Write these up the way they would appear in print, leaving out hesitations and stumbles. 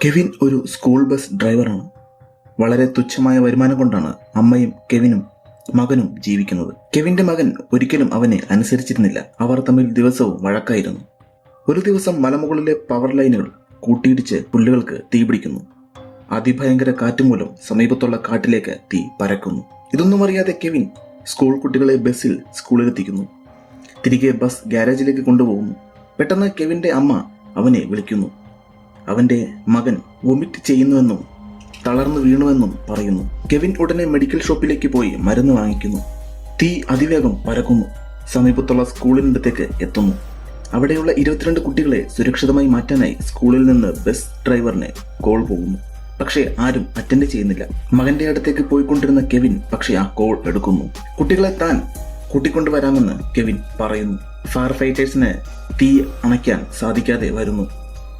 Kevin ഒരു school bus ഡ്രൈവറാണ്. വളരെ തുച്ഛമായ വരുമാനം കൊണ്ടാണ് അമ്മയും കെവിനും മകനും ജീവിക്കുന്നത്. കെവിന്റെ മകൻ ഒരിക്കലും അവനെ അനുസരിച്ചിരുന്നില്ല. അവർ തമ്മിൽ ദിവസവും വഴക്കായിരുന്നു. ഒരു ദിവസം മലമുകളിലെ പവർ ലൈനുകൾ കൂട്ടിയിടിച്ച് പുല്ലുകൾക്ക് തീപിടിക്കുന്നു. അതിഭയങ്കര കാറ്റുമൂലം സമീപത്തുള്ള കാട്ടിലേക്ക് തീ പരക്കുന്നു. ഇതൊന്നും അറിയാതെ കെവിൻ സ്കൂൾ കുട്ടികളെ ബസ്സിൽ സ്കൂളിലെത്തിക്കുന്നു. തിരികെ ബസ് ഗ്യാരേജിലേക്ക് കൊണ്ടുപോകുന്നു. പെട്ടെന്ന് കെവിന്റെ അമ്മ അവനെ വിളിക്കുന്നു. അവന്റെ മകൻ വൊമിറ്റ് ചെയ്യുന്നുവെന്നും തളർന്നു വീണുവെന്നും പറയുന്നു. കെവിൻ ഉടനെ മെഡിക്കൽ ഷോപ്പിലേക്ക് പോയി മരുന്ന് വാങ്ങിക്കുന്നു. തീ അതിവേഗം പരക്കുന്നു. സമീപത്തുള്ള സ്കൂളിനടുത്തേക്ക് എത്തുന്നു. അവിടെയുള്ള 22 കുട്ടികളെ സുരക്ഷിതമായി മാറ്റാനായി സ്കൂളിൽ നിന്ന് ബസ് ഡ്രൈവറിന് കോൾ പോകുന്നു. പക്ഷേ ആരും അറ്റൻഡ് ചെയ്യുന്നില്ല. മകന്റെ അടുത്തേക്ക് പോയിക്കൊണ്ടിരുന്ന കെവിൻ പക്ഷേ ആ കോൾ എടുക്കുന്നു. കുട്ടികളെ താൻ കൂട്ടിക്കൊണ്ടുവരാമെന്ന് കെവിൻ പറയുന്നു. ഫയർ ഫൈറ്റേഴ്സിന് തീ അണയ്ക്കാൻ സാധിക്കാതെ വരുന്നു.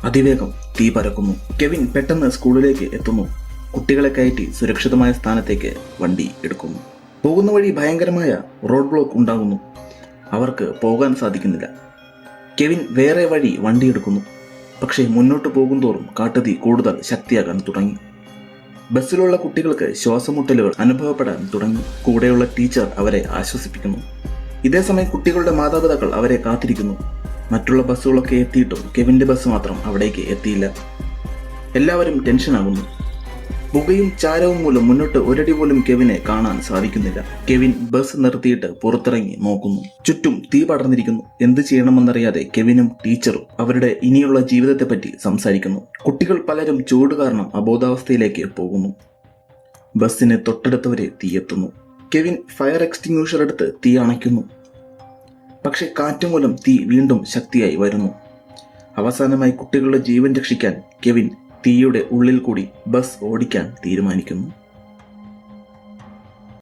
അതിവേഗം തീ പരക്കുന്നു. കെവിൻ പെട്ടെന്ന് സ്കൂളിലേക്ക് എത്തുന്നു. കുട്ടികളെ കയറ്റി സുരക്ഷിതമായ സ്ഥാനത്തേക്ക് വണ്ടി എടുക്കുന്നു. പോകുന്ന വഴി ഭയങ്കരമായ റോഡ് ബ്ലോക്ക് ഉണ്ടാകുന്നു. അവർക്ക് പോകാൻ സാധിക്കുന്നില്ല. കെവിൻ വേറെ വഴി വണ്ടി എടുക്കുന്നു. പക്ഷേ മുന്നോട്ട് പോകുന്തോറും കാട്ടുതീ കൂടുതൽ ശക്തിയാകാൻ തുടങ്ങി. ബസ്സിലുള്ള കുട്ടികൾക്ക് ശ്വാസമുട്ടലുകൾ അനുഭവപ്പെടാൻ തുടങ്ങി. കൂടെയുള്ള ടീച്ചർ അവരെ ആശ്വസിപ്പിക്കുന്നു. ഇതേസമയം കുട്ടികളുടെ മാതാപിതാക്കൾ അവരെ കാത്തിരിക്കുന്നു. മറ്റുള്ള ബസ്സുകളൊക്കെ എത്തിയിട്ടും കെവിന്റെ ബസ് മാത്രം അവിടേക്ക് എത്തിയില്ല. എല്ലാവരും ടെൻഷനാകുന്നു. പുകയും ചാരവും മൂലം മുന്നോട്ട് ഒരടി പോലും കെവിനെ കാണാൻ സാധിക്കുന്നില്ല. കെവിൻ ബസ് നിർത്തിയിട്ട് പുറത്തിറങ്ങി നോക്കുന്നു. ചുറ്റും തീ പടർന്നിരിക്കുന്നു. എന്ത് ചെയ്യണമെന്നറിയാതെ കെവിനും ടീച്ചറും അവരുടെ ഇനിയുള്ള ജീവിതത്തെപ്പറ്റി സംസാരിക്കുന്നു. കുട്ടികൾ പലരും ചൂട് കാരണം അബോധാവസ്ഥയിലേക്ക് പോകുന്നു. ബസ്സിന് തൊട്ടടുത്തവരെ തീയെത്തുന്നു. കെവിൻ ഫയർ എക്സ്റ്റിങ്യൂഷർ എടുത്ത് തീ അണയ്ക്കുന്നു. പക്ഷെ കാറ്റുമൂലം തീ വീണ്ടും ശക്തിയായി വരുന്നു. അവസാനമായി കുട്ടികളുടെ ജീവൻ രക്ഷിക്കാൻ കെവിൻ തീയുടെ ഉള്ളിൽ കൂടി ബസ് ഓടിക്കാൻ തീരുമാനിക്കുന്നു.